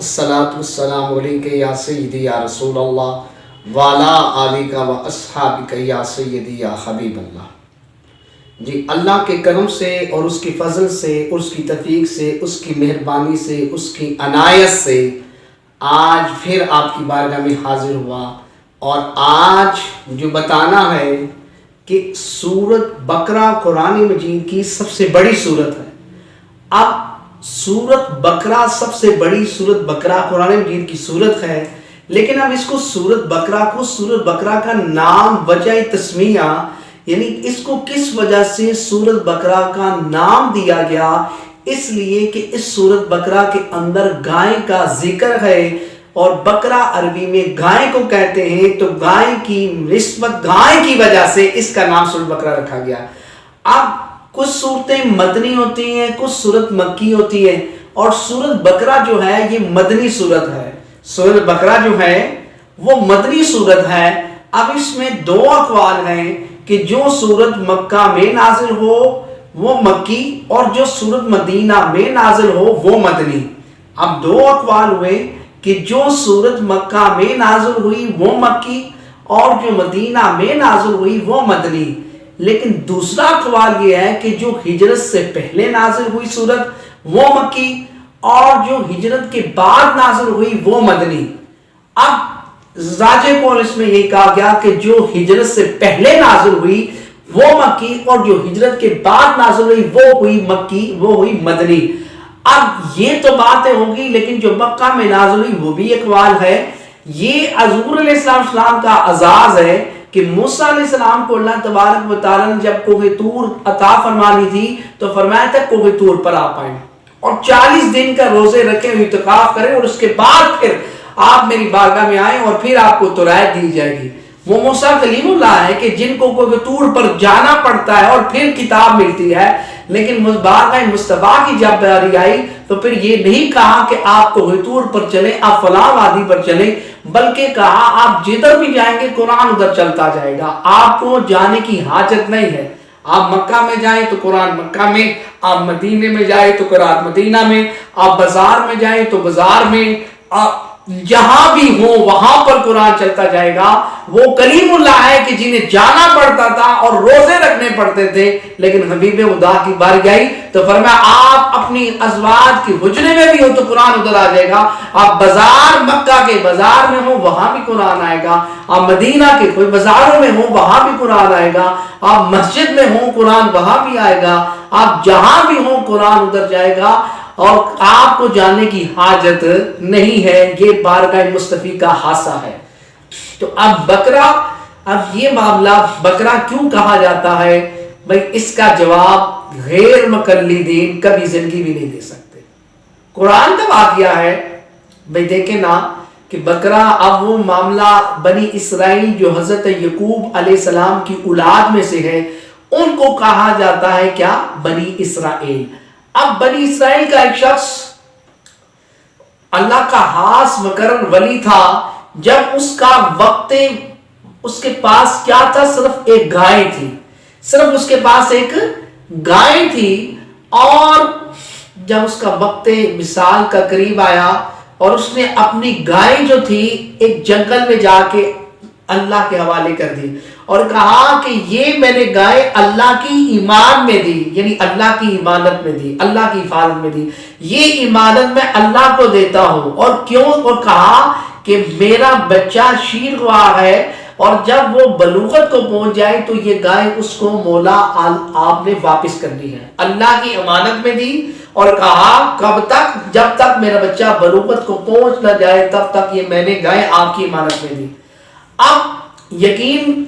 الصلاۃ والسلام علیک یا سیدی یا رسول اللہ والا آلک و اصحابک یا سیدی یا حبیب اللہ۔ جی اللہ کے کرم سے اور اس کی فضل سے، اس کی توفیق سے، اس کی مہربانی سے، اس کی عنایت سے آج پھر آپ کی بارگاہ میں حاضر ہوا، اور آج جو بتانا ہے کہ سورۃ بقرہ قرآن مجید کی سب سے بڑی سورت ہے۔ اب سورۃ بقرہ سب سے بڑی سورۃ بقرہ قرآن مجید کی سورت ہے، لیکن اب اس کو سورۃ بقرہ کو سورۃ بقرہ کا نام وجہ تسمیہ، یعنی اس کو کس وجہ سے سورۃ بقرہ کا نام دیا گیا، اس لیے کہ اس سورۃ بقرہ کے اندر گائے کا ذکر ہے، اور بقرہ عربی میں گائے کو کہتے ہیں، تو گائے کی نسبت گائے کی وجہ سے اس کا نام سورۃ بقرہ رکھا گیا۔ اب کچھ صورتیں مدنی ہوتی ہیں، کچھ صورت مکی ہوتی ہے، اور سورۃ بقرہ جو ہے یہ مدنی صورت ہے۔ سورۃ بقرہ جو ہے وہ مدنی صورت ہے۔ اب اس میں دو اقوال ہیں کہ جو سورت مکہ میں نازل ہو وہ مکی، اور جو سورت مدینہ میں نازل ہو وہ مدنی۔ اب دو اقوال ہوئے کہ جو سورت مکہ میں نازل ہوئی وہ مکی، اور جو مدینہ میں نازل ہوئی وہ مدنی۔ لیکن دوسرا اقوال یہ ہے کہ جو ہجرت سے پہلے نازل ہوئی سورت وہ مکی، اور جو ہجرت کے بعد نازل ہوئی وہ مدنی۔ اب راجح قول اس میں یہ کہا گیا کہ جو ہجرت سے پہلے نازل ہوئی وہ مکی، اور جو ہجرت کے بعد نازل ہوئی وہ ہوئی مکی، وہ ہوئی مدنی۔ اب یہ تو باتیں ہوگی، لیکن جو مکہ میں نازل ہوئی وہ بھی اقوال ہے۔ یہ حضور علیہ السلام کا اعزاز ہے کہ موسیٰ علیہ السلام کو اللہ تبارک و تعالیٰ نے جب کوہ طور عطا فرمانی تھی تو فرمایا تھا کوہ طور پر آپ آئیں اور 40 دن کا روزے رکھیں، اعتکاف کریں، اور اس کے بعد پھر آپ میری بارگاہ میں آئیں اور پھر آپ کو تورات دی جائے گی۔ وہ موسیٰ کلیم اللہ ہے کہ جن کو کوہ طور پر جانا پڑتا ہے اور پھر کتاب ملتی ہے، لیکن بارگاہ مصطفیٰ کی جب باری آئی تو پھر یہ نہیں کہا کہ آپ کوہ طور پر چلیں، آپ فلاں وادی پر چلیں، بلکہ کہا آپ جدھر بھی جائیں گے قرآن ادھر چلتا جائے گا، آپ کو جانے کی حاجت نہیں ہے۔ آپ مکہ میں جائیں تو قرآن مکہ میں، آپ مدینے میں جائیں تو قرآن مدینہ میں، آپ بازار میں جائیں تو بازار میں، آپ جہاں بھی ہو وہاں پر قرآن چلتا جائے گا۔ وہ کلیم اللہ ہے کہ جنہیں جانا پڑتا تھا اور روزے رکھنے پڑتے تھے، لیکن حبیب خدا کی بارگاہ آئی تو فرمایا آپ اپنی ازواج کی حجرے میں بھی ہو تو قرآن ادھر آ جائے گا، آپ بازار مکہ کے بازار میں ہو وہاں بھی قرآن آئے گا، آپ مدینہ کے کوئی بازاروں میں ہو وہاں بھی قرآن آئے گا، آپ مسجد میں ہو قرآن وہاں بھی آئے گا، آپ جہاں بھی ہو قرآن ادھر جائے گا، اور آپ کو جاننے کی حاجت نہیں ہے۔ یہ بارگاہ مصطفی کا حصہ ہے۔ تو اب بقرہ، اب یہ معاملہ بقرہ کیوں کہا جاتا ہے بھئی، اس کا جواب غیر مقلدین کبھی زندگی بھی نہیں دے سکتے۔ قرآن کا واقعہ ہے بھئی، دیکھیں نا کہ بقرہ اب وہ معاملہ بنی اسرائیل جو حضرت یعقوب علیہ السلام کی اولاد میں سے ہے، ان کو کہا جاتا ہے کیا؟ بنی اسرائیل۔ اب بنی اسرائیل کا ایک شخص اللہ کا خاص مقرر ولی تھا، جب اس کا وقت، اس کے پاس کیا تھا؟ صرف ایک گائے تھی، صرف اس کے پاس ایک گائے تھی، اور جب اس کا وقت مثال کا قریب آیا اور اس نے اپنی گائے جو تھی ایک جنگل میں جا کے اللہ کے حوالے کر دی اور کہا کہ یہ میں نے گائے اللہ کی ایمان میں دی، یعنی اللہ کی امانت میں دی، اللہ کی حفاظت میں دی، یہ امانت میں اللہ کو دیتا ہوں۔ اور کیوں؟ اور کہا کہ میرا بچہ شیر ہوا ہے، اور جب وہ بلوغت کو پہنچ جائے تو یہ گائے اس کو مولا آپ نے واپس کرنی ہے، اللہ کی امانت میں دی، اور کہا کب تک؟ جب تک میرا بچہ بلوغت کو پہنچ نہ جائے تب تک یہ میں نے گائے آپ کی امانت میں دی۔ اب یقین،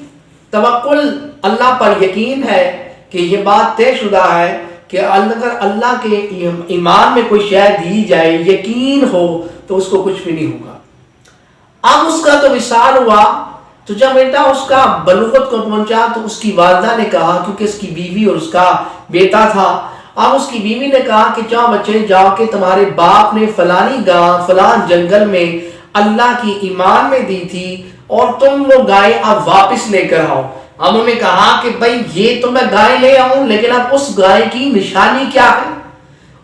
توکل اللہ پر یقین ہے کہ یہ بات طے شدہ ہے کہ اگر اللہ کے ایمان میں کوئی شے دی جائے، یقین ہو، تو اس کو کچھ بھی نہیں ہوگا۔ اب اس کا تو وصال ہوا، تو جب بیٹا اس کا بلوغت کو پہنچا تو اس کی والدہ نے کہا، کیونکہ اس کی بیوی اور اس کا بیٹا تھا، اب اس کی بیوی نے کہا کہ جاؤ بچے جاؤ کہ تمہارے باپ نے فلانی گاہ فلان جنگل میں اللہ کی ایمان میں دی تھی، اور تم وہ گائے اب واپس لے کر آؤ۔ اب انہوں نے کہا کہ بھئی یہ تو میں گائے لے آؤں، لیکن اب اس گائے کی نشانی کیا ہے؟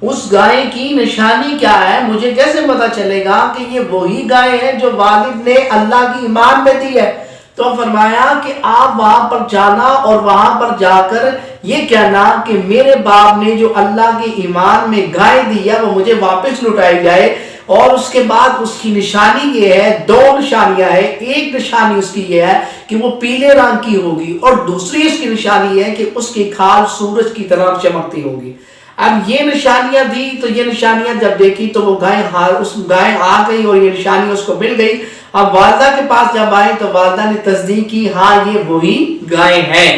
اس گائے کی نشانی کیا ہے؟ مجھے کیسے پتا چلے گا کہ یہ وہی گائے ہے جو والد نے اللہ کی ایمان میں دی ہے؟ تو فرمایا کہ آپ وہاں پر جانا اور وہاں پر جا کر یہ کہنا کہ میرے باپ نے جو اللہ کے ایمان میں گائے دی ہے وہ مجھے واپس لوٹائی جائے۔ اور اس کے بعد اس کی نشانی یہ ہے، دو نشانیاں ہیں۔ ایک نشانی اس کی یہ ہے کہ وہ پیلے رنگ کی ہوگی، اور دوسری اس کی نشانی یہ ہے کہ اس کی کھال سورج کی طرح چمکتی ہوگی۔ اب یہ نشانیاں دی تو یہ نشانیاں جب دیکھی تو وہ گائے آ گئی اور یہ نشانی اس کو مل گئی۔ اب والدہ کے پاس جب آئے تو والدہ نے تصدیق کی، ہاں یہ وہی گائے ہیں۔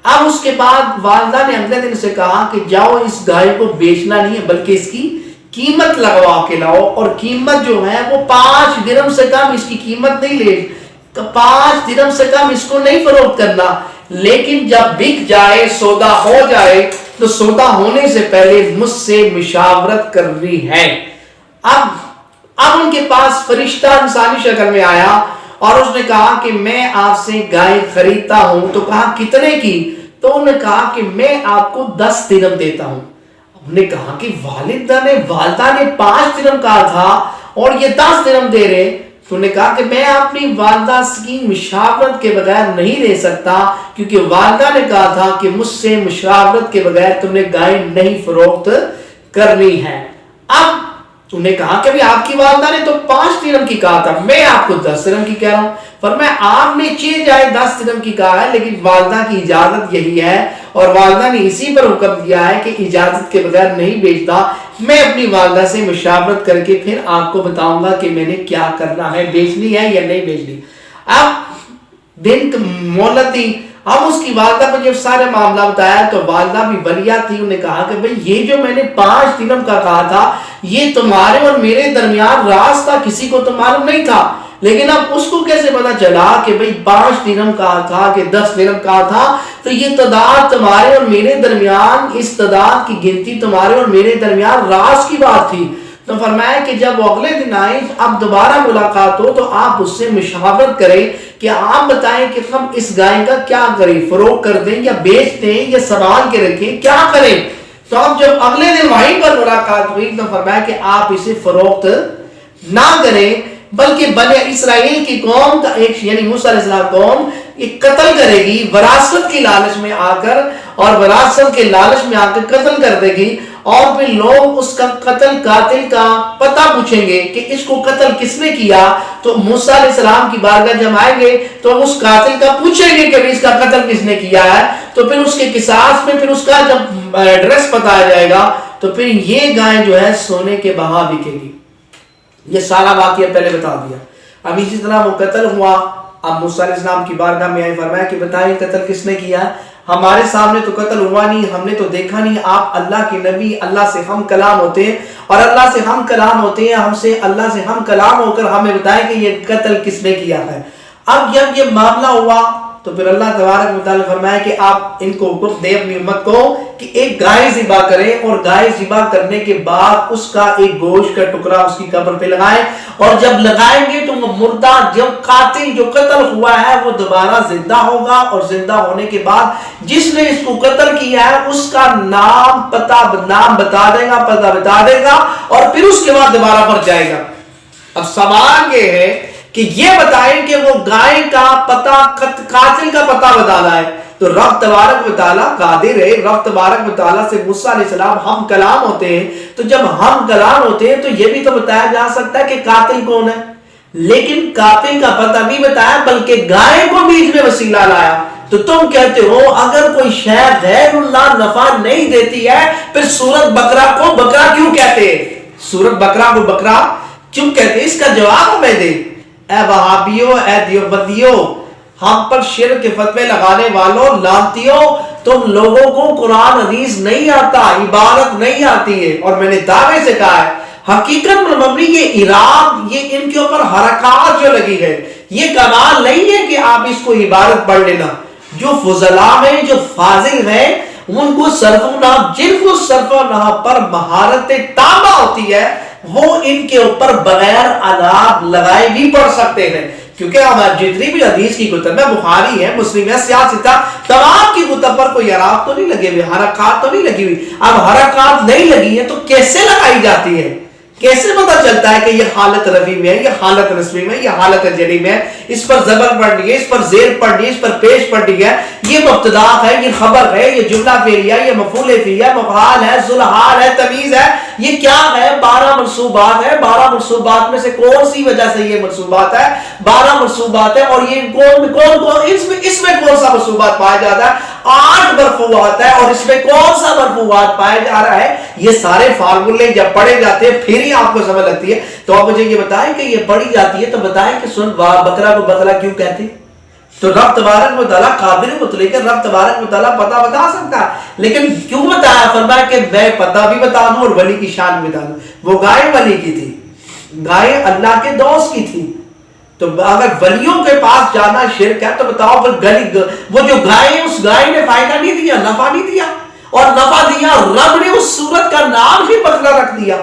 اب اس کے بعد والدہ نے اگلے دن سے کہا کہ جاؤ اس گائے کو بیچنا نہیں ہے بلکہ اس کی قیمت لگوا کے لاؤ، اور قیمت جو ہے وہ 5 درہم سے کم اس کی قیمت نہیں لے، 5 درہم سے کم اس کو نہیں فروخت کرنا۔ لیکن جب بک جائے، سودا ہو جائے، تو سودا ہونے سے پہلے مجھ سے مشاورت کرنی ہے۔ اب ان کے پاس فرشتہ انسانی شکل میں آیا اور اس نے کہا کہ میں آپ سے گائے خریدتا ہوں۔ تو کہا کتنے کی؟ تو انہوں نے کہا کہ میں آپ کو 10 درہم دیتا ہوں۔ انہوں نے کہا کہ والدہ نے 5 درہم کہا تھا اور یہ 10 درہم دے رہے۔ تو نے کہا کہ میں اپنی والدہ کی مشاورت کے بغیر نہیں لے سکتا، کیونکہ والدہ نے کہا تھا کہ مجھ سے مشاورت کے بغیر تم نے گائے نہیں فروخت کرنی ہے۔ اب تم نے کہا کہ آپ کی والدہ نے تو 5 درہم کی کہا تھا، میں آپ کو 10 درہم کی کہہ رہا ہوں۔ فرمایا آپ نے 6 جائے 10 درہم کی کہا ہے، لیکن والدہ کی اجازت یہی ہے اور والدہ نے اسی پر حکم دیا ہے کہ اجازت کے بغیر نہیں بیچتا۔ میں اپنی والدہ سے مشاورت کر کے پھر آپ کو بتاؤں گا کہ میں نے کیا کرنا ہے، بیچنی ہے یا نہیں بیچنی۔ اب دن مہلت دی۔ اب اس کی والدہ کو جب سارے معاملہ بتایا تو والدہ بھی ولیہ تھی، انہوں نے کہا کہ بھئی یہ جو میں نے 5 درہم کا کہا تھا یہ تمہارے اور میرے درمیان راز تھا، کسی کو تو معلوم نہیں تھا۔ لیکن اب اس کو کیسے پتا چلا کہ بھئی 5 درہم کہا تھا کہ 10 درہم کہا تھا؟ تو یہ تعداد تمہارے اور میرے درمیان، اس تعداد کی گنتی تمہارے اور میرے درمیان راز کی بات تھی۔ تو فرمایا کہ جب وہ اگلے دن آئے، اب دوبارہ ملاقات ہو تو آپ اس سے مشاورت کریں کہ آپ بتائیں کہ ہم اس گائے کا کیا کریں، فروخت کر دیں یا بیچ دیں یا سنبھال کے رکھیں، کیا کریں؟ تو اب جب اگلے دن وہیں پر ملاقات ہوئی تو فرمایا کہ آپ اسے فروخت نہ کریں، بلکہ بنی اسرائیل کی قوم کا ایک یعنی موسیٰ علیہ السلام قوم یہ قتل کرے گی وراثت کی لالچ میں آ کر، اور وراثت کے لالچ میں آ کر قتل کر دے گی، اور پھر لوگ اس کا قاتل کا پتہ پوچھیں گے کہ اس کو قتل کس نے کیا۔ تو موسیٰ علیہ السلام کی بارگاہ جب آئیں گے تو اس قاتل کا پوچھیں گے کہ اس کا قتل کس نے کیا ہے، تو پھر اس کے قصاص میں پھر اس کا جب ایڈریس بتایا جائے گا تو پھر یہ گائے جو ہے سونے کے بہا بکے گی۔ یہ سارا واقعہ پہلے بتا دیا۔ اب اسی طرح وہ قتل ہوا، اب موسیٰ علیہ السلام کی بارگاہ میں آئے، فرمایا کہ بتائیں قتل کس نے کیا؟ ہمارے سامنے تو قتل ہوا نہیں، ہم نے تو دیکھا نہیں، آپ اللہ کے نبی، اللہ سے ہم کلام ہوتے ہیں، اور اللہ سے ہم کلام ہوتے ہیں، ہم سے اللہ سے ہم کلام ہو کر ہمیں بتائیں کہ یہ قتل کس نے کیا ہے۔ اب جب یہ معاملہ ہوا تو پھر اللہ تبارک و تعالیٰ نے فرمایا کہ آپ ان کو حکم دے اپنی امت کو کہ ایک گائے ذبح کریں، اور گائے ذبح کرنے کے بعد اس کا ایک گوشت کا ٹکڑا اس کی قبر پہ لگائیں، اور جب لگائیں گے تو وہ مردہ جب قاتل جو قتل ہوا ہے وہ دوبارہ زندہ ہوگا، اور زندہ ہونے کے بعد جس نے اس کو قتل کیا ہے اس کا نام بتا دے گا اور پھر اس کے بعد دوبارہ پر جائے گا۔ اب سوال یہ ہے کہ یہ بتائیں کہ وہ گائے کا پتہ، قاتل کا پتہ بتانا ہے، تو رب تبارک و تعالیٰ قادر ہے۔ رب تبارک و تعالیٰ سے موسیٰ علیہ السلام ہم کلام ہوتے ہیں، تو جب ہم کلام ہوتے ہیں تو یہ بھی تو بتایا جا سکتا ہے کہ قاتل کون ہے، لیکن قاتل کا پتہ نہیں بتایا بلکہ گائے کو بیچ میں وسیلہ لایا۔ تو تم کہتے ہو اگر کوئی شے غیر اللہ نفع نہیں دیتی ہے پھر سورۃ بقرہ کو بکرا کیوں کہتے ہیں؟ سورۃ بقرہ کو بکرا کیوں کہتے ہیں؟ اس کا جواب ہمیں دے۔ اے وہابیوں، اے دیوبندیوں، ہم پر شرک کے فتوے لگانے والوں، لانتیوں، تم لوگوں کو قرآن حدیث نہیں آتا، عبارت نہیں آتی ہے، اور میں نے دعوے سے کہا ہے حقیقت میں مبنی یہ عراق، یہ ان کے اوپر حرکات جو لگی ہے، یہ کمال نہیں ہے کہ آپ اس کو عبارت پڑھ لینا۔ جو فضلاء ہیں، جو فاضل ہیں، ان کو صرف و نحو، جن کو صرف و نحو پر مہارت تامہ ہوتی ہے وہ ان کے اوپر بغیر عذاب لگائے بھی پڑھ سکتے ہیں، کیونکہ اب جتنی بھی حدیث کی کتب ہے، بخاری ہے، مسلم ہے، سیاستہ، تمام کی کتب پر کوئی اعراب تو نہیں لگے ہوئے، حرکات تو نہیں لگی ہوئی. اب حرکات نہیں لگی ہے تو کیسے لگائی جاتی ہے؟ کیسے پتا چلتا ہے کہ یہ حالت رفع میں ہے، یہ حالت نصبی میں، یہ حالت جری میں ہے، اس پر زبر پڑھنی ہے، اس پر زیر پڑھنی ہے، اس پر پیش پڑھنی ہے، یہ مبتدا ہے، یہ خبر ہے، یہ جملہ فعلیہ، یہ مفعول فیہ، مفعال ہے، ذوالحال ہے، تمیز ہے، یہ کیا ہے؟ 12 منصوبات ہے. 12 منصوبات میں سے کون سی وجہ سے یہ منصوبات ہے؟ 12 منصوبات ہے. اور یہ اس میں کون سا منصوبات پایا جاتا ہے؟ 8 مرفوعات ہے. اور اس میں کون سا مرفوعات پایا جا رہا ہے؟ یہ سارے فارمولے جب پڑھے جاتے ہیں پھر ہی آپ کو سمجھ لگتی ہے. تو آپ مجھے یہ بتائیں کہ یہ پڑھی جاتی ہے تو بتائیں کہ سن بکرا کو بکرا کیوں کہتے ہیں؟ تو رب تبارک و تعالیٰ قادر مطلق ہے، رب تبارک و تعالیٰ پتہ بتا سکتا ہے، لیکن کیوں بتایا؟ فرمایا کہ میں پتہ بھی بتا دوں اور ولی کی شان بھی بتا دوں. وہ گائے ولی کی تھی، گائے اللہ کے دوست کی تھی. تو اگر ولیوں کے پاس جانا شرک ہے تو بتاؤ پھر وہ جو گائے، اس گائے نے فائدہ نہیں دیا، نفع نہیں دیا، اور نفع دیا رب نے اس سورت کا نام ہی بکرا رکھ دیا.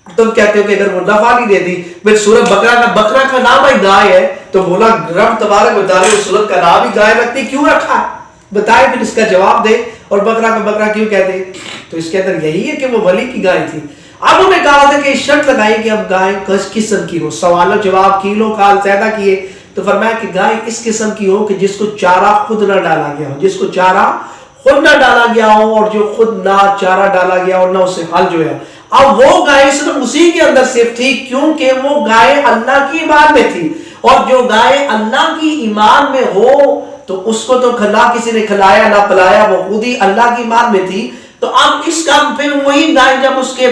تم کہتے ہو کہ اگر وہ نفع نہیں دیتی پھر سورت بکرا کا نام ہی گائے ہے، تو بولا رب تبارک و تعالیٰ اس سورت کا نام ہی گائے رکھتی کیوں رکھا؟ بتائے پھر اس کا جواب دے. اور بکرا کا بکرا کیوں کہتے؟ تو اس کے اندر یہی ہے کہ وہ ولی کی گائے تھی. اب انہوں نے کہا تھا کہ شرط لگائی کہ اب گائے کس قسم کی ہو، سوال و جواب کیلو کال زیادہ کیے. تو فرمایا کہ گائے اس قسم کی ہو کہ جس کو چارہ خود نہ ڈالا گیا ہو، جس کو چارہ خود نہ ڈالا گیا ہو، اور جو خود نہ چارہ ڈالا گیا اور نہ اسے حل جو ہے. اب وہ گائے صرف اسی کے اندر صرف تھی کیونکہ وہ گائے اللہ کی ایمان میں تھی. اور جو گائے اللہ کی ایمان میں ہو تو اس کو تو نہ کسی نے کھلایا نہ پلایا، وہ خود ہی اللہ کی ایمان میں تھی. تو اب اس کا پھر وہی گائے جب اس کے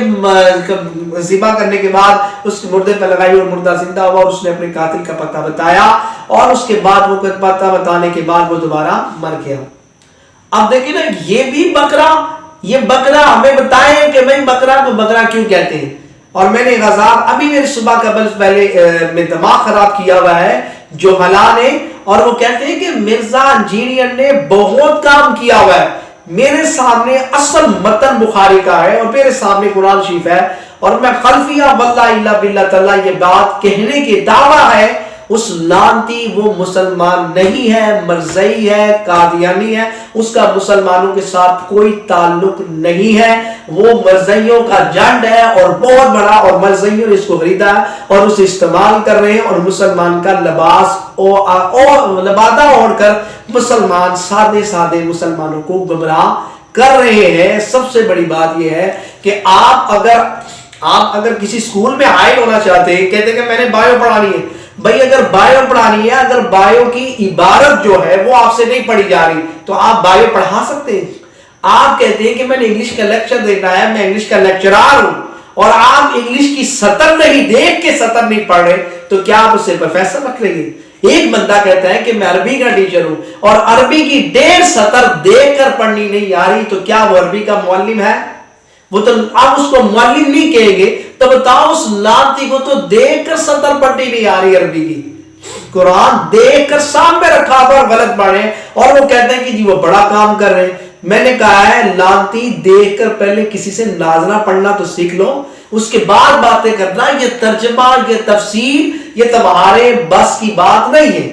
ذبح کرنے کے بعد اس کے مردے پہ لگائی اور مردہ زندہ ہوا اور اس نے اپنے قاتل کا پتہ بتایا، اور اس کے بعد وہ پتہ بتانے کے بعد وہ دوبارہ مر گیا. اب دیکھیں نا یہ بھی بکرا، یہ بکرا ہمیں بتائیں کہ میں بکرا کو بکرا کیوں کہتے ہیں. اور میں نے غزاب ابھی میرے صبح کا بلف پہلے میں دماغ خراب کیا ہوا ہے جو حلا نے، اور وہ کہتے ہیں کہ مرزا انجینئر نے بہت کام کیا ہوا ہے. میرے سامنے اصل متن بخاری کا ہے اور میرے سامنے قرآن شریف ہے، اور میں خلفیہ واللہ الا باللہ تعالیٰ یہ بات کہنے کے دعویٰ ہے اس لانتی وہ مسلمان نہیں ہے، مرزئی ہے، قادیانی ہے، اس کا مسلمانوں کے ساتھ کوئی تعلق نہیں ہے. وہ مرزئیوں کا جنڈ ہے اور بہت بڑا، اور مرزئیوں نے اس کو خریدا ہے اور اسے استعمال کر رہے ہیں، اور مسلمان کا لباس لبادہ اوڑھ کر مسلمان سادے مسلمانوں کو گمراہ کر رہے ہیں. سب سے بڑی بات یہ ہے کہ آپ اگر کسی اسکول میں حائل ہونا چاہتے ہیں، کہتے ہیں کہ میں نے بایو پڑھانی ہے. بھائی اگر بایو پڑھانی ہے، اگر بایو کی عبارت جو ہے وہ آپ سے نہیں پڑھی جا رہی تو آپ بایو پڑھا سکتے ہیں؟ آپ کہتے ہیں کہ میں نے انگلش کا لیکچر دیکھنا ہے، میں انگلش کا لیکچرار ہوں، اور آپ انگلش کی سطر نہیں دیکھ کے سطر نہیں پڑھ رہے تو کیا آپ اسے پروفیسر رکھ لیں گے؟ ایک بندہ کہتا ہے کہ میں عربی کا ٹیچر ہوں اور عربی کی 1.5 سطر دیکھ کر پڑھنی نہیں آ رہی تو کیا وہ عربی کا معلم ہے؟ وہ تو آپ اس کو معلم نہیں کہیں گے. تو بتاؤ اس لانتی کو تو دیکھ کر سطر پڑھنی نہیں آ رہی عربی کی، قرآن دیکھ کر سامنے رکھا اور غلط پڑھے، اور وہ کہتے ہیں کہ جی وہ بڑا کام کر رہے ہیں. میں نے کہا ہے لانتی دیکھ کر پہلے کسی سے ناظرہ پڑھنا تو سیکھ لو، اس کے بعد باتیں کرنا. یہ ترجمہ، یہ تفسیر، یہ تمہارے بس کی بات نہیں ہے.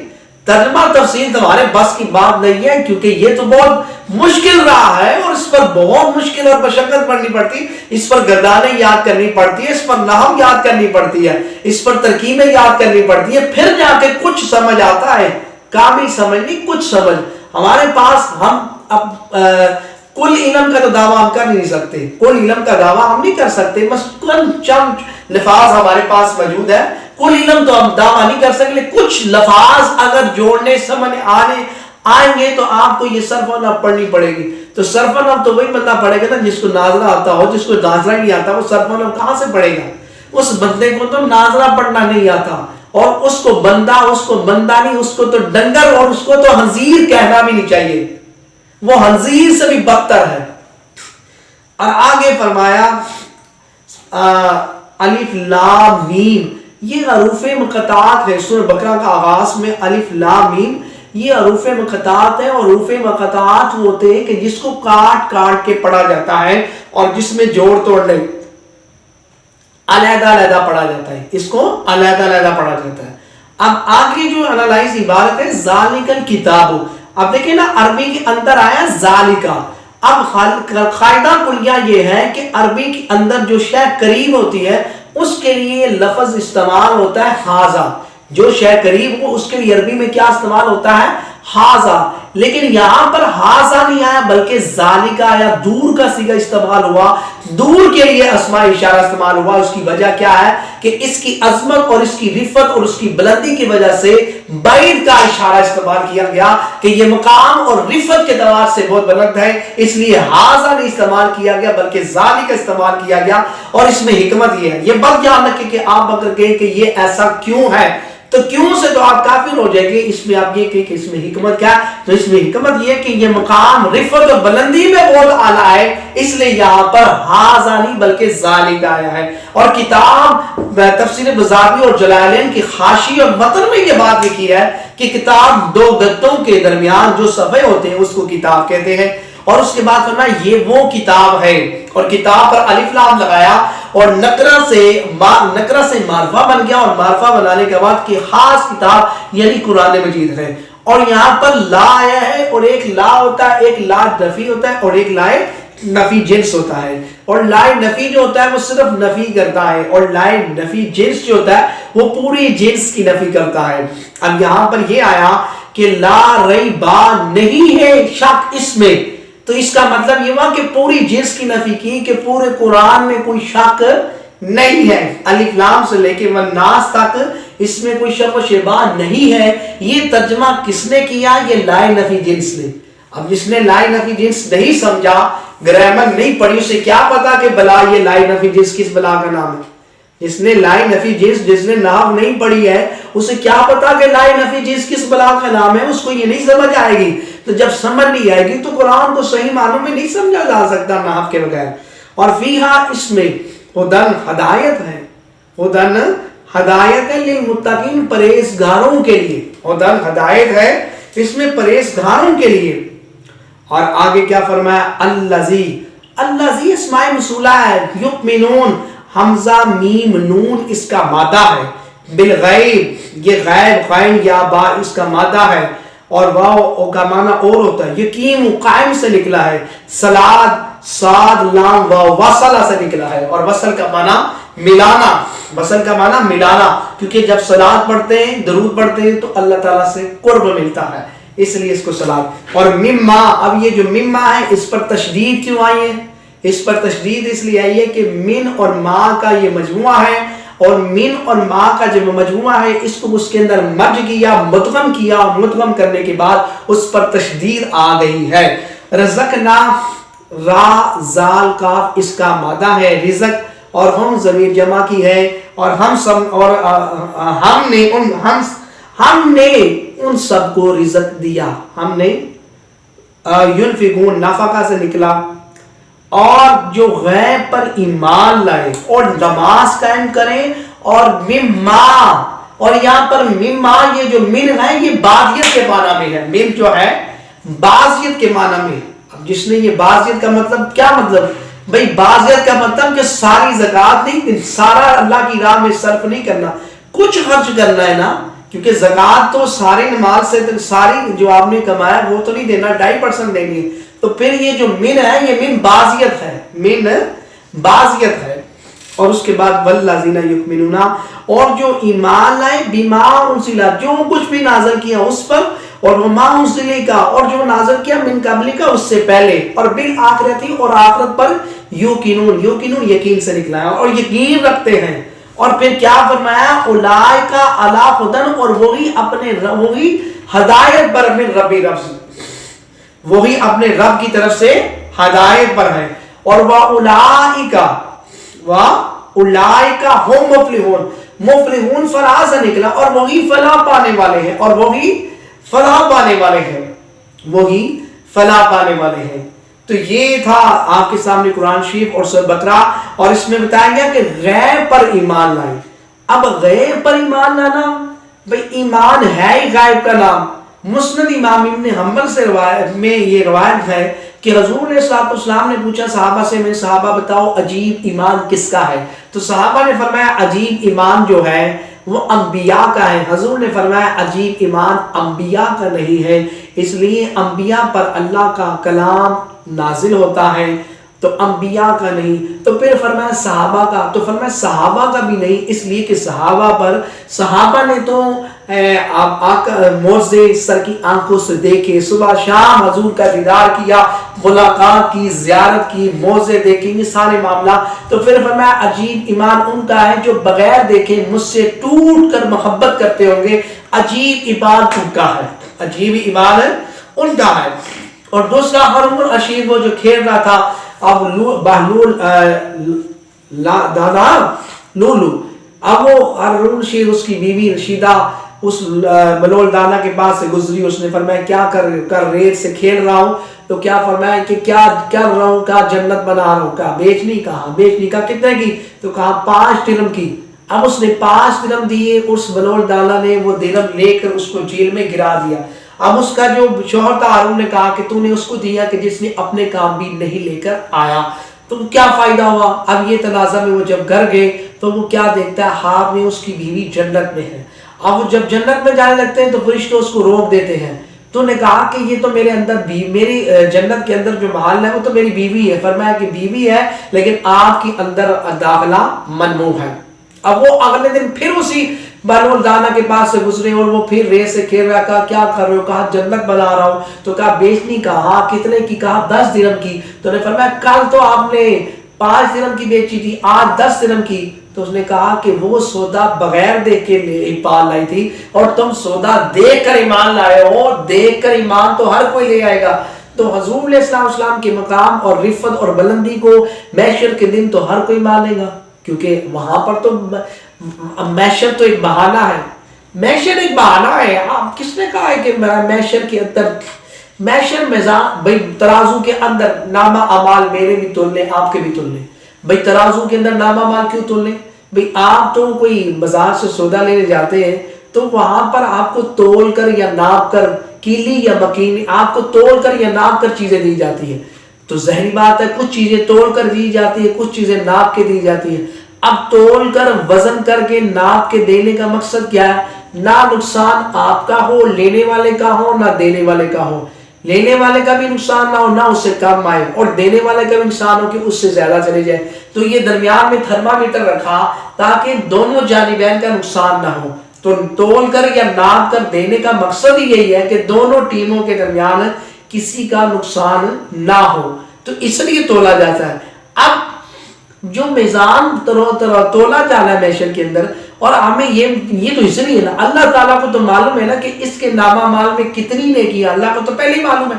ترجمہ تفسیر تمہارے بس کی بات نہیں ہے، کیونکہ یہ تو بہت مشکل رہا ہے اور اس پر بہت مشکل اور مشقت پڑنی پڑتی، اس پر گردانیں یاد کرنی پڑتی ہے، اس پر نحو یاد کرنی پڑتی ہے، اس پر ترکیبیں یاد کرنی پڑتی ہے، پھر جا کے کچھ سمجھ آتا ہے. کامل سمجھ نہیں، کچھ سمجھ. ہمارے پاس ہم کل علم کا تو دعویٰ ہم کر نہیں سکتے، کل علم کا دعویٰ ہم نہیں کر سکتے، بس چند لفاظ ہمارے پاس موجود ہے. کل علم تو ہم دعویٰ نہیں کر سکتے، کچھ لفاظ اگر جوڑنے سمجھ آئیں گے تو آپ کو یہ صرف و نحو پڑھنی پڑے گی. تو صرف و نحو تو وہی بندہ پڑھے گا نا جس کو ناظرہ آتا ہو. جس کو ناظرہ نہیں آتا وہ صرف و نحو کہاں سے پڑھے گا؟ اس بندے کو تو ناظرہ پڑھنا نہیں آتا، اور اس کو بندہ نہیں، اس کو تو ڈنگر اور اس کو تو خنزیر کہنا بھی نہیں چاہیے، وہ خنزیر سے بھی بدتر ہے. اور آگے فرمایا الف لام میم، یہ حروف مقطعات ہے. سورہ بقرہ کا آغاز میں الف لام میم یہ حروف مقطعات ہیں، اور حروف مقطعات وہ ہوتے ہیں کہ جس کو کاٹ کاٹ کے پڑھا جاتا ہے اور جس میں جوڑ توڑ نہیں، علیحدہ علیحدہ پڑھا جاتا ہے، اس کو علیحدہ علیحدہ پڑھا جاتا ہے. اب آگے جو انالائز عبارت ہے ذالک الکتاب، اب دیکھیں نا عربی کے اندر آیا ذالکا، اب قاعدہ کلیہ یہ ہے کہ عربی کے اندر جو شے قریب ہوتی ہے اس کے لیے لفظ استعمال ہوتا ہے ہاذا، جو شے قریب ہو اس کے لیے عربی میں کیا استعمال ہوتا ہے ہاذا، لیکن یہاں پر ہاذا نہیں آیا بلکہ ذالکا آیا، دور کا صیغہ استعمال ہوا، دور کے لیے اسماء اشارہ استعمال ہوا۔ اس کی وجہ کیا ہے کہ اس کی عظمت اور اس کی رفعت اور اس کی بلندی کی وجہ سے بعید کا اشارہ استعمال کیا گیا کہ یہ مقام اور رفعت کے اعتبار سے بہت بلند ہے، اس لیے ہاذا نہیں استعمال کیا گیا بلکہ ذالکا استعمال کیا گیا۔ اور اس میں حکمت یہ ہے، یہ بات یاد رکھیں کہ آپ اگر کہیں کہ یہ ایسا کیوں ہے تو کیوں سے تو آپ کافر ہو جائیں گے، اس میں آپ یہ کہیں کہ اس میں حکمت کیا ہے، تو اس میں حکمت یہ کہ یہ مقام رفعت اور بلندی میں بہت اعلیٰ ہے، اس لیے یہاں پر ہاذا نہیں بلکہ ذالکا آیا ہے۔ اور کتاب تفسیر بزاوی اور جلالین کی حاشی اور متن میں یہ بات لکھی ہے کہ کتاب دو گتوں کے درمیان جو صفحے ہوتے ہیں اس کو کتاب کہتے ہیں، اور اس کے بعد فرمایا یہ وہ کتاب ہے، اور کتاب پر الف لام لگایا اور نکرہ سے معرفہ بن گیا، اور معرفہ بنانے کے بعد کہ خاص کتاب یعنی قرآن مجید ہے۔ اور یہاں پر لا آیا ہے، اور ایک لا ہوتا ہے، ایک لا نفی ہوتا ہے اور ایک لا نفی جنس ہوتا ہے، اور لا نفی جو ہوتا ہے وہ صرف نفی کرتا ہے، اور لا نفی جنس جو ہوتا ہے وہ پوری جنس کی نفی کرتا ہے۔ اب یہاں پر یہ آیا کہ لا ریبا نہیں ہے شک اس میں، تو اس کا مطلب یہ ہوا کہ پوری جنس کی نفی کی کہ پورے قرآن میں کوئی شک نہیں ہے، الف لام سے لے کے والناس تک اس میں کوئی شک و شبہ نہیں ہے۔ یہ ترجمہ کس نے کیا؟ یہ لا نفی جنس نے۔ اب جس نے لا نفی جنس نہیں سمجھا، گرامر نہیں پڑھی، اسے کیا پتا کہ بلا یہ لا نفی جنس کس بلا کا نام ہے؟ جس نے لا نفی جنس، جس نے نحو نہیں پڑھی ہے، اسے کیا پتا کہ لا نفی جنس کس بلا کا نام ہے؟ اس کو یہ نہیں سمجھ آئے گی، تو جب سمجھ نہیں آئے گی تو قرآن کو صحیح معنوں میں نہیں سمجھا جا سکتا نحو کے بغیر۔ اور فیہا اس میں ہدن ہدایت ہے، ہدن ہدایت ہے للمتقین پرہیزگاروں کے لیے، ہدن ہدایت ہے اس میں پرہیزگاروں کے لیے۔ اور آگے کیا فرمایا؟ الذی، الذی اسماء موصولہ ہے، یؤمنون حمزہ میم نون اس کا مادہ ہے، بالغیب یہ غیب غین یا با اس کا مادہ ہے، اور واو کا معنی اور ہوتا ہے، یقیم قائم سے نکلا ہے، صلاد صاد لام واو وصلہ سے نکلا ہے، اور وصل کا معنی ملانا، وصل کا معنی ملانا، کیونکہ جب صلات پڑھتے ہیں درود پڑھتے ہیں تو اللہ تعالیٰ سے قرب ملتا ہے، اس لیے اس کو صلات۔ اور مما، اب یہ جو مما ہے اس پر تشدید کیوں آئی ہے؟ اس پر تشدید اس لیے آئی ہے کہ من اور ما کا یہ مجموعہ ہے، اور من اور ما کا جو مجموعہ ہے اس کو اس کے اندر مرج کیا، مدغم کیا، مدغم کرنے کے بعد اس پر تشدید آ گئی ہے۔ رزقنا، را زال کاف اس کا مادہ ہے رزق، اور ہم ضمیر جمع کی ہے، اور ہم سب، اور ہم نے ان سب کو رزق دیا، ہم نے ينفقون نفقہ سے نکلا، اور جو غیب پر ایمان لائے اور نماز قائم کریں، اور مما، اور یہاں پر مما یہ جو من ہے یہ بعضیت کے معنی میں ہے، من جو ہے بعضیت کے معنی میں۔ اب جس نے یہ بعضیت کا مطلب کیا مطلب بھئی، بعضیت کا مطلب کہ ساری زکوٰۃ نہیں، سارا اللہ کی راہ میں صرف نہیں کرنا، کچھ خرچ کرنا ہے نا، کیونکہ زکوٰۃ تو ساری نماز سے ساری جو آپ نے کمایا وہ تو نہیں دینا، 2.5% دینی ہے، تو پھر یہ جو من ہے یہ من بعضیت ہے، من بعضیت ہے۔ اور اس کے بعد والذین یؤمنون، اور جو ایمان لائے بما انزل، جو کچھ بھی نازل کیا اس پر، اور وما انزل کا، اور جو نازل کیا من قبل کا اس سے پہلے، اور بالآخرتی، اور آخرت پر یوقنون، یوقنون یقین سے نکلا ہے، اور یقین رکھتے ہیں۔ اور پھر کیا فرمایا؟ اولئک علی ھدی، اور وہی ہدایت پر من ربی، وہی اپنے رب کی طرف سے ہدایت پر ہے۔ اور وَأُولَئِكَ هُمْ مُفْلِحُونَ، مفلحون فلاح سے نکلا، اور وہی فلاح پانے والے ہیں، اور وہی فلاح پانے والے ہیں، وہی فلاح پانے والے ہیں۔ تو یہ تھا آپ کے سامنے قرآن شریف اور سورۃ بقرہ، اور اس میں بتایا گیا کہ غیب پر ایمان لائیں۔ اب غیب پر ایمان لانا، بھئی ایمان ہے ہی غیب کا نام۔ مسند امام ابن حنبل سے میں یہ روایت ہے کہ حضور علیہ السلام نے پوچھا صحابہ سے، میں صحابہ بتاؤ عجیب ایمان کس کا ہے؟ تو صحابہ نے فرمایا عجیب ایمان جو ہے وہ انبیاء کا ہے۔ حضور نے فرمایا عجیب ایمان انبیاء کا نہیں ہے، اس لیے انبیاء پر اللہ کا کلام نازل ہوتا ہے تو انبیاء کا نہیں۔ تو پھر فرمایا صحابہ کا، تو فرمایا صحابہ کا بھی نہیں، اس لیے کہ صحابہ نے تو موعظے سر کی آنکھوں سے دیکھے، صبح شام حضور کا دیدار کیا، ملاقات کی، زیارت کی، موعظے دیکھیں، یہ سارے معاملات۔ تو پھر فرمایا عجیب ایمان ان کا ہے جو بغیر دیکھے مجھ سے ٹوٹ کر محبت کرتے ہوں گے، عجیب ایمان ان کا ہے، عجیب ایمان ان کا ہے۔ اور دوسرا ہارون الرشید وہ جو کھیل رہا تھا، اب بہلول دادا لولو، اب وہ ہارون الرشید اس کی بیوی رشیدہ اس بلول دانا کے پاس سے گزری، اس نے فرمایا کیا کر ریت سے کھیل رہا ہوں، تو کیا فرمایا کہ کیا کر رہا ہوں، کہا جنت بنا رہا ہوں، کہا بیچنی، کہا بیچنی، کہا کتنے کی، تو کہا 5 درہم کی۔ اب اس نے 5 درہم دیے، اس بلول دانا نے وہ درہم لے کر اس کو جیل میں گرا دیا۔ اب اس کا جو شوہر تھا ہارون نے کہا کہ تو نے اس کو دیا کہ جس نے اپنے کام بھی نہیں لے کر آیا، تو کیا فائدہ ہوا؟ اب یہ تنازع میں وہ جب گھر گئے تو وہ کیا دیکھتا ہے، ہاتھ میں اس کی بیوی جنت میں ہے۔ اب وہ جب جنت میں جانے لگتے ہیں تو فرشتے اس کو روک دیتے ہیں۔ تو نے کہا کہ یہ تو میرے اندر بھی میری جنت کے اندر جو محل ہے وہ تو میری بیوی ہے۔ فرمایا کہ بیوی ہے لیکن آپ کی اندر داخلہ ممنوع ہے۔ اب وہ اگلے دن پھر اسی بلول دانا کے پاس سے گزرے اور وہ پھر ریت سے کھیل رہا، کہا کیا کر رہے ہو، کہا جنت بنا رہا ہوں، تو کہا بیچنی، کہا کتنے کی، کہا 10 درہم کی۔ تو نے فرمایا کل تو آپ نے 5 درہم کی بیچی تھی، آج 10 درہم کی۔ تو اس نے کہا کہ وہ سودا بغیر دیکھ کے پال لائی تھی اور تم سودا دیکھ کر ایمان لائے ہو، دیکھ کر ایمان تو ہر کوئی لے آئے گا۔ تو حضور علیہ السلام کے مقام اور رفت اور بلندی کو محشر کے دن تو ہر کوئی مان لے گا، کیونکہ وہاں پر تو محشر تو ایک بہانہ ہے، محشر ایک بہانہ ہے۔ آپ کس نے کہا ہے کہ محشر کے اندر، محشر میزان بھائی ترازو کے اندر نامہ اعمال میرے بھی تول لیں، آپ کے بھی تول لیں، بھائی ترازو کے اندر نامہ اعمال کیوں تول لیں؟ بھائی آپ تو کوئی بازار سے سودا لینے جاتے ہیں تو وہاں پر آپ کو تول کر یا ناپ کر، کیلی یا مکینی، آپ کو تول کر یا ناپ کر چیزیں دی جاتی ہیں۔ تو ظاہری بات ہے کچھ چیزیں تول کر دی جاتی ہے، کچھ چیزیں ناپ کے دی جاتی ہیں۔ اب تول کر وزن کر کے ناپ کے دینے کا مقصد کیا ہے؟ نہ نقصان آپ کا ہو، لینے والے کا ہو، نہ دینے والے کا ہو، لینے والے کا بھی نقصان نہ ہو، نہ اس سے کم آئے، اور دینے والے کا بھی نقصان ہو کہ اس سے زیادہ چلے جائے۔ تو یہ درمیان میں تھرمامیٹر رکھا تاکہ دونوں جانبین کا نقصان نہ ہو۔ تو تول کر یا ناپ کر دینے کا مقصد ہی یہی ہے کہ دونوں ٹیموں کے درمیان کسی کا نقصان نہ ہو، تو اس لیے تولا جاتا ہے۔ اب جو میزان تولا جانا ہے محشر کے اندر، اور ہمیں یہ تو اس لیے ہے نا، اللہ تعالیٰ کو تو معلوم ہے نا کہ اس کے نامہ مال میں کتنی نیکی ہے، اللہ کو تو پہلے ہی معلوم ہے،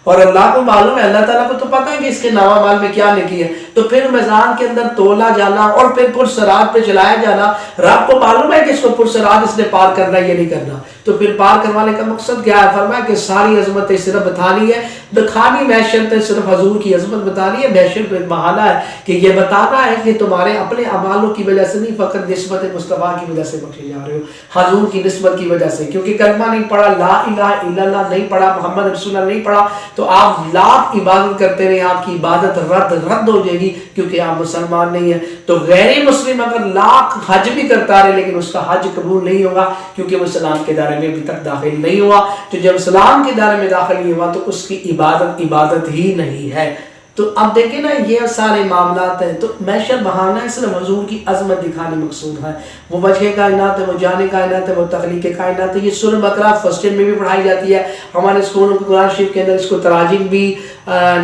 اور اللہ کو معلوم ہے، اللہ تعالیٰ کو تو پتہ ہے کہ اس کے نامہ مال میں کیا نیکی ہے۔ تو پھر میزان کے اندر تولا جانا اور پھر پرسرات پہ چلایا جانا، رب کو معلوم ہے کہ اس کو پرسرات اس نے پار کرنا ہے یا نہیں کرنا، تو پھر پار کروانے کا مقصد کیا ہے؟ فرمایا کہ ساری عظمتیں صرف بتانی ہے، دکھانی محشر تے صرف حضور کی عظمت بتانی ہے۔ محشر کو ایک بہانہ ہے کہ یہ بتانا ہے کہ تمہارے اپنے اعمالوں کی وجہ سے نہیں، فقط نسبت مصطفیٰ کی وجہ سے بخشے جا رہے ہو، حضور کی نسبت کی وجہ سے، کیونکہ کلمہ نہیں پڑھا، لا الہ الا اللہ نہیں پڑھا، محمد رسول اللہ نہیں پڑھا، تو آپ لاکھ عبادت کرتے رہے، آپ کی عبادت رد ہو جائے گی، کیونکہ آپ مسلمان نہیں ہیں۔ تو غیر مسلم اگر لاکھ حج بھی کرتا رہے لیکن اس کا حج قبول نہیں ہوگا، کیونکہ وہ اسلام کے دائرے میں ابھی تک داخل نہیں ہوا۔ تو جب اسلام کے دائرے میں داخل نہیں ہوا تو اس کی عبادت ہی نہیں ہے۔ تو اب دیکھیں نا یہ سارے معاملات ہیں، تو محشر بہانہ ہے، صرف حضور کی عظمت دکھانے مقصود ہے۔ وہ وجہ کائنات ہے، وہ جان کائنات ہے، وہ تخلیق کائنات ہے۔ یہ سورہ بقرہ فرسٹ میں بھی پڑھائی جاتی ہے، ہمارے اسکولوں کے قرآن شریف کے اندر اس کو تراجم بھی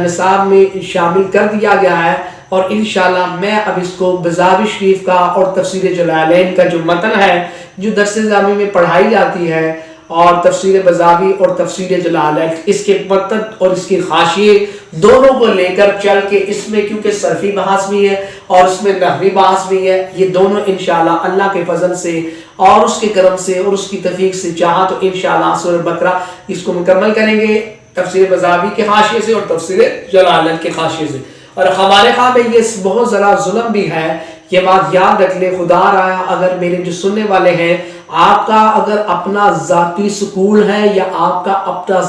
نصاب میں شامل کر دیا گیا ہے، اور انشاءاللہ میں اب اس کو بزاوی شریف کا اور تفسیر جلالین کا جو متن ہے جو درس نظامی میں پڑھائی جاتی ہے، اور تفسیر بزاوی اور تفسیر جلالین، اس کے متن اور اس کے حاشیے دونوں کو لے کر چل کے، اس میں کیونکہ صرفی بحث بھی ہے اور اس میں نحوی بحث بھی ہے، یہ دونوں انشاءاللہ اللہ کے فضل سے اور اس کے کرم سے اور اس کی توفیق سے چاہا تو انشاءاللہ سورہ بقرہ اس کو مکمل کریں گے، تفسیر بزاوی کے حاشیے سے اور تفسیر جلالین کے حاشیے سے۔ اور ہمارے ہاں میں یہ بہت ذرا ظلم بھی ہے، یہ بات یاد رکھ لے، خدا رہا اگر میرے جو سننے والے ہیں، آپ کا اگر اپنا ذاتی سکول ہے یا آپ کا اپنا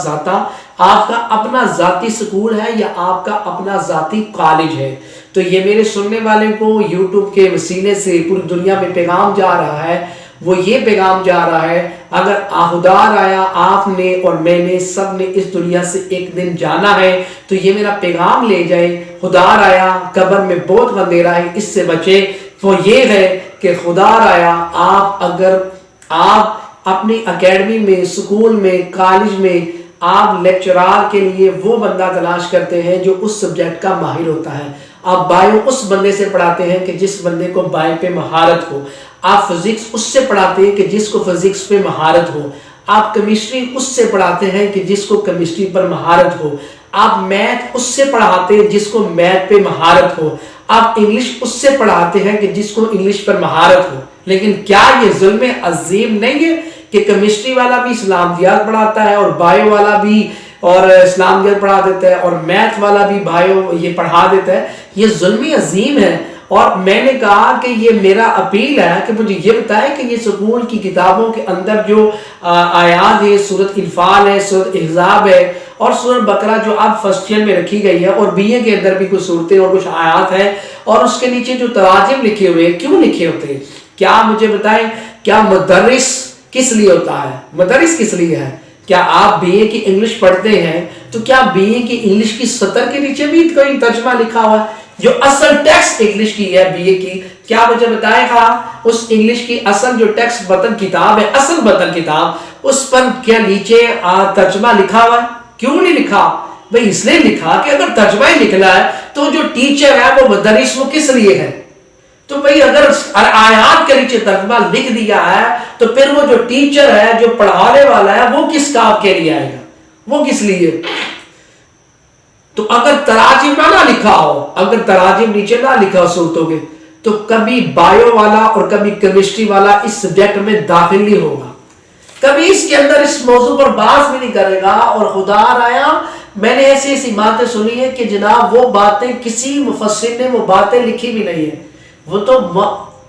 ذاتی سکول ہے یا آپ کا اپنا ذاتی کالج ہے، تو یہ میرے سننے والے کو یوٹیوب کے وسیلے سے پوری دنیا میں پیغام جا رہا ہے، وہ یہ پیغام جا رہا ہے اگر خدا آیا آپ نے اور میں نے سب نے اس دنیا سے ایک دن جانا ہے تو یہ میرا پیغام لے جائے، خدا آیا قبر میں بہت اندھیرا ہے اس سے بچے۔ وہ یہ ہے کہ خدا آیا اگر آپ اپنی اکیڈمی میں، سکول میں، کالج میں آپ لیکچرار کے لیے وہ بندہ تلاش کرتے ہیں جو اس سبجیکٹ کا ماہر ہوتا ہے، آپ بائیو اس بندے سے پڑھاتے ہیں کہ جس بندے کو بائیو پہ مہارت ہو، آپ فزکس اس سے پڑھاتے ہیں کہ جس کو فزکس پہ مہارت ہو، آپ کیمسٹری اس سے پڑھاتے ہیں کہ جس کو کیمسٹری پر مہارت ہو، آپ میتھ اس سے پڑھاتے ہیں جس کو میتھ پہ مہارت ہو، آپ انگلش اس سے پڑھاتے ہیں کہ جس کو انگلش پر مہارت ہو۔ لیکن کیا یہ ظلم عظیم نہیں ہے کہ کیمسٹری والا بھی اسلامیات پڑھاتا ہے اور بائیو والا بھی اور اسلامیات پڑھا دیتا ہے اور میتھ والا بھی بائیو یہ پڑھا دیتا ہے؟ یہ ظلم عظیم ہے۔ اور میں نے کہا کہ یہ میرا اپیل ہے کہ مجھے یہ بتائے کہ یہ سکول کی کتابوں کے اندر جو آیات ہے، سورۃ انفال ہے، سورۃ احزاب ہے اور سورۃ بقرہ جو آپ فرسٹ ایئر میں رکھی گئی ہے، اور بی اے کے اندر بھی کچھ صورتیں اور کچھ آیات ہیں اور اس کے نیچے جو تراجم لکھے ہوئے ہیں، کیوں لکھے ہوتے ہیں؟ کیا مجھے بتائیں، کیا مدرس کس لیے ہوتا ہے؟ مدرس کس لیے ہے؟ کیا آپ بی اے کی انگلش پڑھتے ہیں تو کیا بی اے کی انگلش کی سطر کے نیچے بھی کوئی ترجمہ لکھا ہوا ہے؟ جو اصل ٹیکسٹ انگلش کی ہے بی اے کی، کیا مجھے بتائے گا اس انگلش کی اصل جو ٹیکسٹ بطن کتاب ہے، اصل بطن کتاب، اس پر کیا نیچے ترجمہ لکھا ہوا ہے؟ کیوں نہیں لکھا؟ بھئی اس لیے لکھا کہ اگر ترجمہ ہی نکلا ہے تو جو ٹیچر ہے وہ مدرس وہ کس لیے ہے؟ تو بھئی اگر آیات کے نیچے ترجمہ لکھ دیا ہے تو پھر وہ جو ٹیچر ہے، جو پڑھانے والا ہے، وہ کس کام کے لیے آئے گا؟ وہ کس لیے؟ تو اگر تراجم نہ لکھا ہو، اگر تراجم نیچے نہ لکھا ہو صورتوں کے، تو کبھی بائیو والا اور کبھی کیمسٹری والا اس سبجیکٹ میں داخل نہیں ہوگا، کبھی اس کے اندر اس موضوع پر بحث بھی نہیں کرے گا۔ اور خدا رایا میں نے ایسی باتیں سنی ہیں کہ جناب وہ باتیں کسی مفسر نے وہ باتیں لکھی بھی نہیں ہیں، وہ تو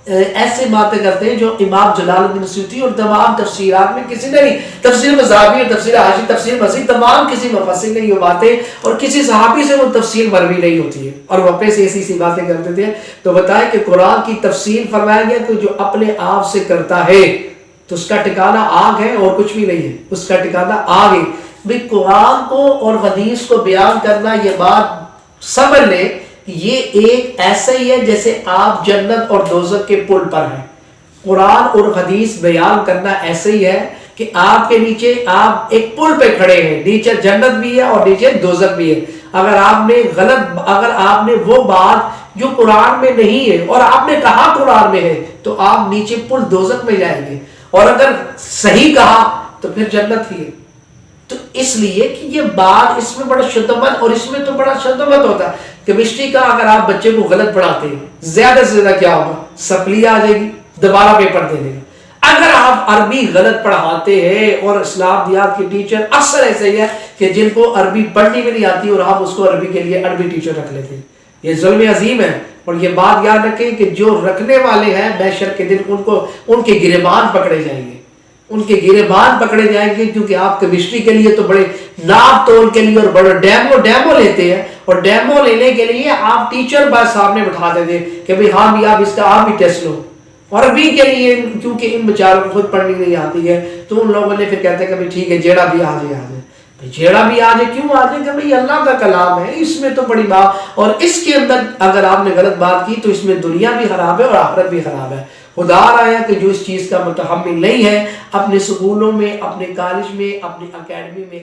ایسے باتیں کرتے ہیں جو امام جلال الدین سیوطی اور تمام تفسیرات میں کسی نے نہیں، تفسیر مذہبی اور تفسیر حاشی، تفسیر مسیح، تمام کسی مفسر نے یہ باتیں اور کسی صحابی سے وہ تفسیر مروی نہیں ہوتی ہے، اور وہ اپنے سے ایسی باتیں کرتے تھے۔ تو بتائیں کہ قرآن کی تفسیر فرمایا گیا کہ جو اپنے آپ سے کرتا ہے تو اس کا ٹھکانہ آگ ہے اور کچھ بھی نہیں ہے، اس کا ٹھکانہ آگ ہے۔ بھی قرآن کو اور حدیث کو بیان کرنا، یہ بات سمجھ لیں، یہ ایک ایسا ہی ہے جیسے آپ جنت اور دوزخ کے پل پر ہیں۔ قرآن اور حدیث بیان کرنا ایسے ہی ہے کہ آپ کے نیچے آپ ایک پل پہ کھڑے ہیں، نیچے جنت بھی ہے اور نیچے دوزخ بھی ہے۔ اگر آپ نے وہ بات جو قرآن میں نہیں ہے اور آپ نے کہا قرآن میں ہے تو آپ نیچے پل دوزخ میں جائیں گے، اور اگر صحیح کہا تو پھر جنت ہی ہے۔ تو اس لیے کہ یہ بات اس میں بڑا شدت، اور اس میں تو بڑا شدت ہوتا ہے۔ کیمسٹری کا اگر آپ بچے کو غلط پڑھاتے ہیں، زیادہ سے زیادہ کیا ہوگا؟ سپلی آ جائے گی، دوبارہ پیپر دینے گا۔ اگر آپ عربی غلط پڑھاتے ہیں، اور اسلامیات کے ٹیچر اکثر ایسے ہی ہے کہ جن کو عربی پڑھنی بھی نہیں آتی اور آپ اس کو عربی کے لیے عربی ٹیچر رکھ لیتے ہیں، یہ ظلم عظیم ہے۔ اور یہ بات یاد رکھیں کہ جو رکھنے والے ہیں محشر کے دن ان کے گریبان پکڑے جائیں گے، ان کے گریبان پکڑے جائیں گے، کیونکہ آپ کیمسٹری کے لیے تو بڑے ناپ تول کے لیے اور بڑے ڈیمو لیتے ہیں، اور ڈیمو لینے کے لیے آپ ٹیچر بات سامنے بٹھا دیتے ہیں کہ بھئی ہاں بھی آپ اس کا آپ بھی ٹیسٹ لو۔ اور عربی کے لیے کیونکہ ان بیچاروں کو خود پڑھنی نہیں آتی ہے تو ان لوگوں نے پھر کہتے ہیں کہ بھئی ٹھیک ہے جیڑا بھی آ جائے۔ جیڑا بھی آ جائے، کیوں آ جائے؟ کہ بھئی اللہ کا کلام ہے، اس میں تو بڑی بات، اور اس کے اندر اگر آپ نے غلط بات کی تو اس میں دنیا بھی خراب ہے اور آخرت بھی خراب ہے۔ خدا رایا کہ جو اس چیز کا متحمل نہیں ہے، اپنے سکولوں میں، اپنے کالج میں، اپنی اکیڈمی میں